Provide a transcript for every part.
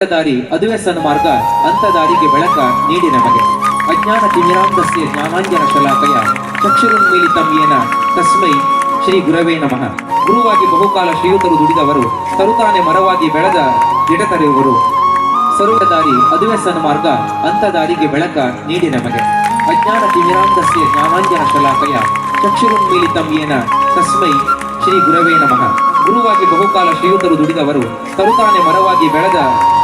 ದಾರಿ ಅದುವೆ ಸನ್ಮಾರ್ಗ ಅಂತ ದಾರಿಗೆ ಬೆಳಕ ನೀಡಿ ನಮಗೆ ಅಜ್ಞಾನ ತಿಮಿರಾಂಧಸ್ಯ ಜ್ಞಾನಾಂಜನ ಶಲಾಕಯ ಚಕ್ಷುರುನ್ಮೀಲಿತಂ ಯೇನ ತಸ್ಮೈ ಶ್ರೀ ಗುರವೇ ನಮಃ. ಗುರುವಾಗಿ ಬಹುಕಾಲ ಶ್ರೀಯುತರು ದುಡಿದವರು, ತರುತಾನೆ ಮರವಾಗಿ ಬೆಳೆದ ಗಿಡತರೆಯುವರು. ಸರ್ವ ದಾರಿ ಅದುವೆ ಸನ್ಮಾರ್ಗ ಅಂತ ದಾರಿಗೆ ಬೆಳಕ ನೀಡಿ ನಮಗೆ ಅಜ್ಞಾನ ತಿಮಿರಾಂಧಸ್ಯ ಜ್ಞಾನಾಂಜನ ಶಲಾಕಯ ಚಕ್ಷುರುನ್ಮೀಲಿತಂ ಯೇನ ತಸ್ಮೈ ಶ್ರೀ ಗುರವೇ ನಮಃ. ಗುರುವಾಗಿ ಬಹುಕಾಲ ಶ್ರೀಯುತರು ದುಡಿದವರು, ತರುತಾನೆ ಮರವಾಗಿ ಬೆಳೆದ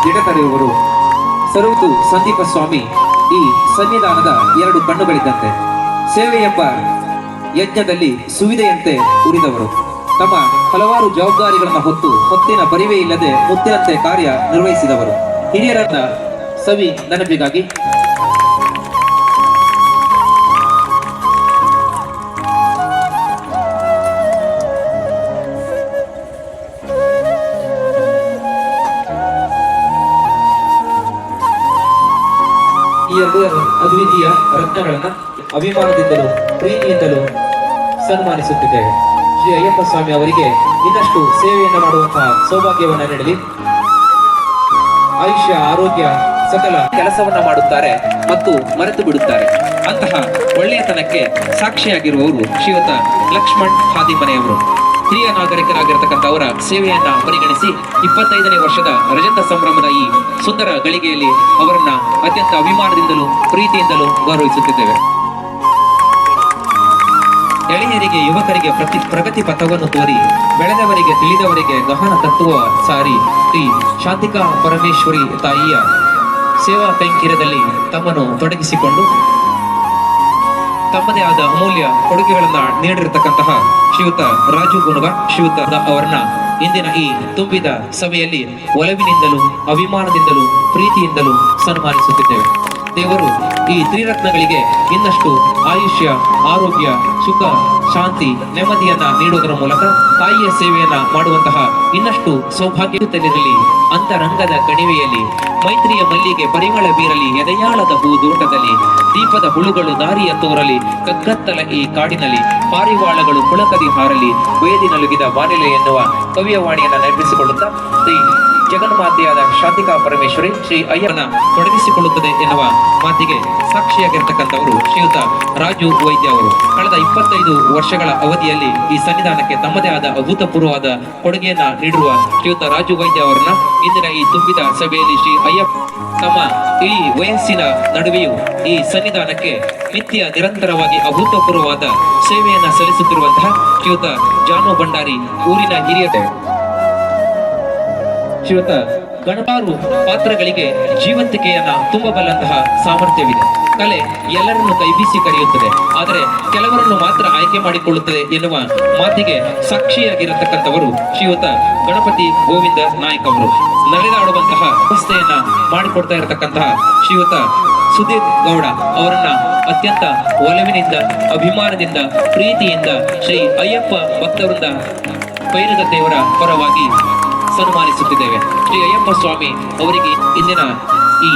ಗಿಡತರೆಯುವರು. ಸರುವುದು ಸಂದೀಪ ಸ್ವಾಮಿ ಈ ಸನ್ನಿಧಾನದ ಎರಡು ಕಣ್ಣುಗಳಿದ್ದಂತೆ. ಸೇವೆ ಎಂಬ ಯಜ್ಞದಲ್ಲಿ ಸುವಿದೆಯಂತೆ ಉರಿದವರು. ತಮ್ಮ ಹಲವಾರು ಜವಾಬ್ದಾರಿಗಳನ್ನು ಹೊತ್ತಿನ ಪರಿವೇ ಇಲ್ಲದೆ ಮುತ್ತಿನಂತೆ ಕಾರ್ಯ ನಿರ್ವಹಿಸಿದವರು. ಹಿರಿಯರನ್ನ ಸವಿ ನೆನಪಿಗಾಗಿ ಈ ಎರಡು ಅದ್ವಿತೀಯ ರತ್ನಗಳನ್ನ ಅಭಿಮಾನದಿಂದಲೂ ಪ್ರೀತಿಯಿಂದಲೂ ಸನ್ಮಾನಿಸುತ್ತಿದ್ದೇವೆ. ಶ್ರೀ ಅಯ್ಯಪ್ಪ ಸ್ವಾಮಿ ಅವರಿಗೆ ಇನ್ನಷ್ಟು ಸೇವೆಯನ್ನು ಮಾಡುವಂತಹ ಸೌಭಾಗ್ಯವನ್ನು ನೀಡಲಿ. ಆಯುಷ್ಯ, ಆರೋಗ್ಯ, ಸಕಲ ಕೆಲಸವನ್ನ ಮಾಡುತ್ತಾರೆ ಮತ್ತು ಮರೆತು ಬಿಡುತ್ತಾರೆ. ಅಂತಹ ಒಳ್ಳೆಯತನಕ್ಕೆ ಸಾಕ್ಷಿಯಾಗಿರುವವರು ಶ್ರೀಯುತ ಲಕ್ಷ್ಮಣ್ ಹಾದಿಮನೆಯವರು. ಹಿರಿಯ ನಾಗರಿಕರಾಗಿರತಕ್ಕಂಥ ಅವರ ಸೇವೆಯನ್ನ ಪರಿಗಣಿಸಿ 25ನೇ ವರ್ಷದ ರಜತ ಸಂಭ್ರಮದ ಈ ಸುಂದರ ಗಳಿಗೆಯಲ್ಲಿ ಅವರನ್ನ ಅತ್ಯಂತ ಅಭಿಮಾನದಿಂದಲೂ ಪ್ರೀತಿಯಿಂದಲೂ ಗೌರವಿಸುತ್ತಿದ್ದೇವೆ. ಎಳೆಯರಿಗೆ, ಯುವಕರಿಗೆ ಪ್ರಗತಿ ಪಥವನ್ನು ತೋರಿ, ಬೆಳೆದವರಿಗೆ, ತಿಳಿದವರಿಗೆ ಗಹನ ತತ್ವ ಸಾರಿ ಶ್ರೀ ಶಾಂತಿಕಾ ಪರಮೇಶ್ವರಿ ತಾಯಿಯ ಸೇವಾ ಕೈಂಕರ್ಯದಲ್ಲಿ ತಮ್ಮನ್ನು ತೊಡಗಿಸಿಕೊಂಡು ತಮ್ಮದೇ ಆದ ಅಮೂಲ್ಯ ಕೊಡುಗೆಗಳನ್ನ ನೀಡಿರತಕ್ಕಂತಹ ಶ್ರೀಯುತ ರಾಜು ಗುಣಗ ಶ್ರೀಯುತ ಅವರನ್ನ ಇಂದಿನ ಈ ತುಂಬಿದ ಸಭೆಯಲ್ಲಿ ಒಲವಿನಿಂದಲೂ ಅಭಿಮಾನದಿಂದಲೂ ಪ್ರೀತಿಯಿಂದಲೂ ಸನ್ಮಾನಿಸುತ್ತಿದ್ದೇವೆ. ದೇವರು ಈ ತ್ರಿರತ್ನಗಳಿಗೆ ಇನ್ನಷ್ಟು ಆಯುಷ್ಯ, ಆರೋಗ್ಯ, ಸುಖ, ಶಾಂತಿ, ನೆಮ್ಮದಿಯನ್ನ ನೀಡುವುದರ ಮೂಲಕ ತಾಯಿಯ ಸೇವೆಯನ್ನ ಮಾಡುವಂತಹ ಇನ್ನಷ್ಟು ಸೌಭಾಗ್ಯತೆಯಿರಲಿ. ಅಂತರಂಗದ ಕಣಿವೆಯಲ್ಲಿ ಮೈತ್ರಿಯ ಮಲ್ಲಿಗೆ ಪರಿಮಳ ಬೀರಲಿ, ಎದೆಯಾಳದ ಹೂದೋಟದಲ್ಲಿ ದೀಪದ ಹುಳುಗಳು ದಾರಿಯ ತೋರಲಿ, ಕಗ್ಗತ್ತಲ ಈ ಕಾಡಿನಲ್ಲಿ ಪಾರಿವಾಳಗಳು ಪುಳಕದಿ ಹಾರಲಿ, ವೇದಿ ನಲುಗಿದ ಬಾನಿಲೆ ಎನ್ನುವ ಕವಿಯ ವಾಣಿಯನ್ನ ನಿರ್ಮಿಸಿಕೊಳ್ಳುತ್ತಾ ಶ್ರೀ ಜಗನ್ಮಾತೆಯಾದ ಶಾಂತಿಕಾ ಪರಮೇಶ್ವರಿ ಶ್ರೀ ಅಯ್ಯನ ತೊಡಗಿಸಿಕೊಳ್ಳುತ್ತದೆ ಎನ್ನುವ ಮಾತಿಗೆ ಸಾಕ್ಷಿಯಾಗಿರ್ತಕ್ಕಂಥವರು ಶ್ರೀಯುತ ರಾಜು ವೈದ್ಯ ಅವರು. ಕಳೆದ 25 ವರ್ಷಗಳ ಅವಧಿಯಲ್ಲಿ ಈ ಸನ್ನಿಧಾನಕ್ಕೆ ತಮ್ಮದೇ ಆದ ಅಭೂತಪೂರ್ವವಾದ ಕೊಡುಗೆಯನ್ನ ನೀಡಿರುವ ಶ್ರೀಯುತ ರಾಜು ವೈದ್ಯ ಅವರನ್ನ ಇಂದಿನ ಈ ತುಂಬಿದ ಸಭೆಯಲ್ಲಿ ಶ್ರೀ ಅಯ್ಯಪ್ಪ ತಮ್ಮ ಇಡೀ ವಯಸ್ಸಿನ ನಡುವೆಯೂ ಈ ಸನ್ನಿಧಾನಕ್ಕೆ ನಿತ್ಯ ನಿರಂತರವಾಗಿ ಅಭೂತಪೂರ್ವವಾದ ಸೇವೆಯನ್ನ ಸಲ್ಲಿಸುತ್ತಿರುವಂತಹ ಶ್ರೀಯುತ ಜಾನು ಭಂಡಾರಿ ಊರಿನ ಹಿರಿಯತೆ ಶ್ರೀಯುತ ಗಣಪಾರು ಪಾತ್ರಗಳಿಗೆ ಜೀವಂತಿಕೆಯನ್ನ ತುಂಬಬಲ್ಲಂತಹ ಸಾಮರ್ಥ್ಯವಿದೆ. ಕಲೆ ಎಲ್ಲರನ್ನು ಕೈಬೀಸಿ ಕರೆಯುತ್ತದೆ, ಆದರೆ ಕೆಲವರನ್ನು ಮಾತ್ರ ಆಯ್ಕೆ ಮಾಡಿಕೊಳ್ಳುತ್ತದೆ ಎನ್ನುವ ಮಾತಿಗೆ ಸಾಕ್ಷಿಯಾಗಿರತಕ್ಕಂಥವರು ಶ್ರೀಯುತ ಗಣಪತಿ ಗೋವಿಂದ ನಾಯ್ಕ ಅವರು. ನಡೆದಾಡುವಂತಹ ವ್ಯವಸ್ಥೆಯನ್ನ ಮಾಡಿಕೊಡ್ತಾ ಇರತಕ್ಕಂತಹ ಶ್ರೀಯುತ ಸುಧೀರ್ ಗೌಡ ಅವರನ್ನ ಅತ್ಯಂತ ಒಲವಿನಿಂದ, ಅಭಿಮಾನದಿಂದ, ಪ್ರೀತಿಯಿಂದ ಶ್ರೀ ಅಯ್ಯಪ್ಪ ಭಕ್ತವೃಂದ ಬೈರದ ದೇವರ ಪರವಾಗಿ ಸನ್ಮಾನಿಸುತ್ತಿದ್ದೇವೆ. ಶ್ರೀ ಅಯ್ಯಪ್ಪ ಸ್ವಾಮಿ ಅವರಿಗೆ ಇಂದಿನ ಈ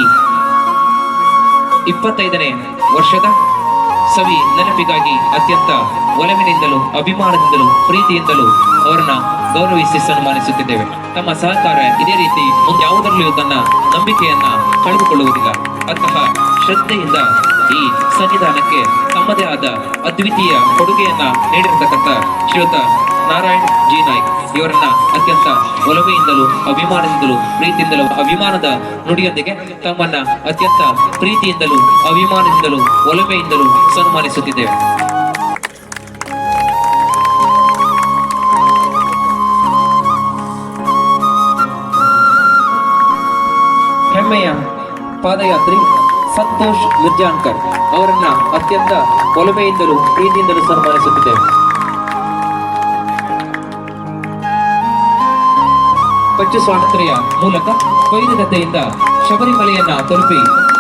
25ನೇ ವರ್ಷದ ಸವಿ ನೆನಪಿಗಾಗಿ ಅತ್ಯಂತ ಒಲವಿನಿಂದಲೂ ಅಭಿಮಾನದಿಂದಲೂ ಪ್ರೀತಿಯಿಂದಲೂ ಅವರನ್ನ ಗೌರವಿಸಿ ಸನ್ಮಾನಿಸುತ್ತಿದ್ದೇವೆ. ತಮ್ಮ ಸಹಕಾರ ಇದೇ ರೀತಿ ಯಾವುದರಲ್ಲಿಯೂ ತನ್ನ ನಂಬಿಕೆಯನ್ನ ಕಳೆದುಕೊಳ್ಳುವುದಿಲ್ಲ. ಅಂತಹ ಶ್ರದ್ಧೆಯಿಂದ ಈ ಸನ್ನಿಧಾನಕ್ಕೆ ತಮ್ಮದೇ ಆದ ಅದ್ವಿತೀಯ ಕೊಡುಗೆಯನ್ನ ನೀಡಿರತಕ್ಕಂಥ ಶ್ರೀಯುತ ನಾರಾಯಣ್ ಜಿ ನಾಯ್ಕ್ ಇವರನ್ನ ಅತ್ಯಂತ ಒಲವೆಯಿಂದಲೂ ಅಭಿಮಾನದಿಂದಲೂ ಪ್ರೀತಿಯಿಂದಲೂ ಅಭಿಮಾನದ ನುಡಿಯೊಂದಿಗೆ ತಮ್ಮನ್ನ ಅತ್ಯಂತ ಪ್ರೀತಿಯಿಂದಲೂ ಅಭಿಮಾನದಿಂದಲೂ ಒಲವೆಯಿಂದಲೂ ಸನ್ಮಾನಿಸುತ್ತಿದ್ದೇವೆ. ಹೆಮ್ಮೆಯ ಪಾದಯಾತ್ರಿ ಸಂತೋಷ್ ಮಿರ್ಜಾನ್ಕರ್ ಅವರನ್ನ ಅತ್ಯಂತ ಒಲವೆಯಿಂದಲೂ ಪ್ರೀತಿಯಿಂದಲೂ ಸನ್ಮಾನಿಸುತ್ತಿದ್ದೇವೆ. ಪಂಚ ಸ್ವಾತಂತ್ರ್ಯ ಮೂಲಕ ವೈರಿಕತೆಯಿಂದ ಶಬರಿಮಲೆಯನ್ನ ತಲುಪಿ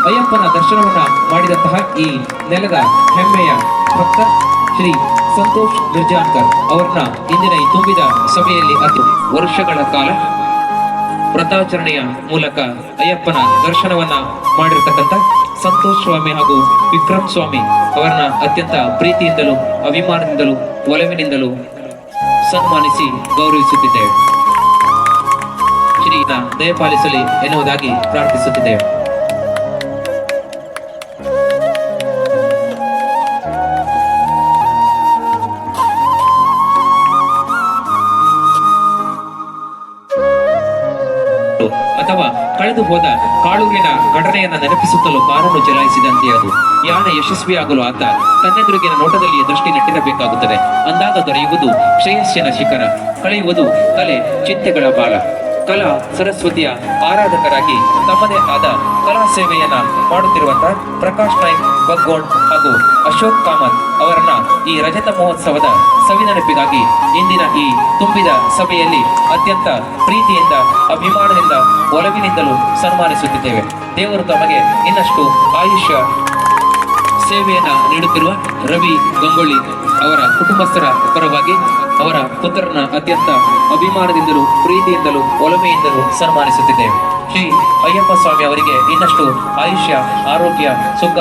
ಅಯ್ಯಪ್ಪನ ದರ್ಶನವನ್ನ ಮಾಡಿದಂತಹ ಈ ನೆಲದ ಹೆಮ್ಮೆಯ ಭಕ್ತ ಶ್ರೀ ಸಂತೋಷ್ ಮಿರ್ಜಾನ್ಕರ್ ಅವರನ್ನ ಇಂದಿನ ಈ ತುಂಬಿದ ಸಭೆಯಲ್ಲಿ 10 ವರ್ಷಗಳ ಕಾಲ ವ್ರತಾಚರಣೆಯ ಮೂಲಕ ಅಯ್ಯಪ್ಪನ ದರ್ಶನವನ್ನ ಮಾಡಿರ್ತಕ್ಕಂಥ ಸಂತೋಷ್ ಸ್ವಾಮಿ ಹಾಗೂ ವಿಕ್ರಮ್ ಸ್ವಾಮಿ ಅವರನ್ನ ಅತ್ಯಂತ ಪ್ರೀತಿಯಿಂದಲೂ ಅಭಿಮಾನದಿಂದಲೂ ಒಲವಿನಿಂದಲೂ ಸನ್ಮಾನಿಸಿ ಗೌರವಿಸುತ್ತಿದ್ದೇವೆ. ಶ್ರೀನ ದಯಪಾಲಿಸಲಿ ಎನ್ನುವುದಾಗಿ ಪ್ರಾರ್ಥಿಸುತ್ತಿದ್ದೇವೆ. ಅಥವಾ ಕಳೆದು ಹೋದ ಕಾಳೂರಿನ ಘಟನೆಯನ್ನ ನೆನಪಿಸುತ್ತಲೂ ಕಾರನ್ನು ಚಲಾಯಿಸಿದಂತೆ ಅದು ಯಾನ ಯಶಸ್ವಿಯಾಗಲು ಆತ ತನ್ನೆದುರಿಗಿನ ನೋಟದಲ್ಲಿ ದೃಷ್ಟಿ ನೆಟ್ಟಿರಬೇಕಾಗುತ್ತದೆ. ಅಂದಾಗ ದೊರೆಯುವುದು ಶ್ರೇಯಸ್ಸಿನ ಶಿಖರ, ಕಳೆಯುವುದು ಕಲೆ ಚಿಂತೆಗಳ ಬಾಲ. ಕಲಾ ಸರಸ್ವತಿಯ ಆರಾಧಕರಾಗಿ ತಮ್ಮದೇ ಆದ ಕಲಾ ಸೇವೆಯನ್ನ ಮಾಡುತ್ತಿರುವಂತಹ ಪ್ರಕಾಶ್ ನಾಯ್ಕ್ ಬಗ್ಗೋಣ್ ಹಾಗೂ ಅಶೋಕ್ ಕಾಮತ್ ಅವರನ್ನ ಈ ರಜತ ಮಹೋತ್ಸವದ ಸವಿನೆನಪಿಗಾಗಿ ಇಂದಿನ ಈ ತುಂಬಿದ ಸಭೆಯಲ್ಲಿ ಅತ್ಯಂತ ಪ್ರೀತಿಯಿಂದ, ಅಭಿಮಾನದಿಂದ, ಒಲವಿನಿಂದಲೂ ಸನ್ಮಾನಿಸುತ್ತಿದ್ದೇವೆ. ದೇವರು ತಮಗೆ ಇನ್ನಷ್ಟು ಆಯುಷ್ಯ ಸೇವೆಯನ್ನ ನೀಡುತ್ತಿರುವ ರವಿ ಗಂಗೊಳ್ಳಿ ಅವರ ಕುಟುಂಬಸ್ಥರ ಪರವಾಗಿ ಅವರ ಪುತ್ರರನ್ನ ಅತ್ಯಂತ ಅಭಿಮಾನದಿಂದಲೂ, ಪ್ರೀತಿಯಿಂದಲೂ, ಒಲಮೆಯಿಂದಲೂ ಸನ್ಮಾನಿಸುತ್ತಿದ್ದೇವೆ. ಶ್ರೀ ಅಯ್ಯಪ್ಪ ಸ್ವಾಮಿ ಅವರಿಗೆ ಇನ್ನಷ್ಟು ಆಯುಷ್ಯ, ಆರೋಗ್ಯ, ಸುಖ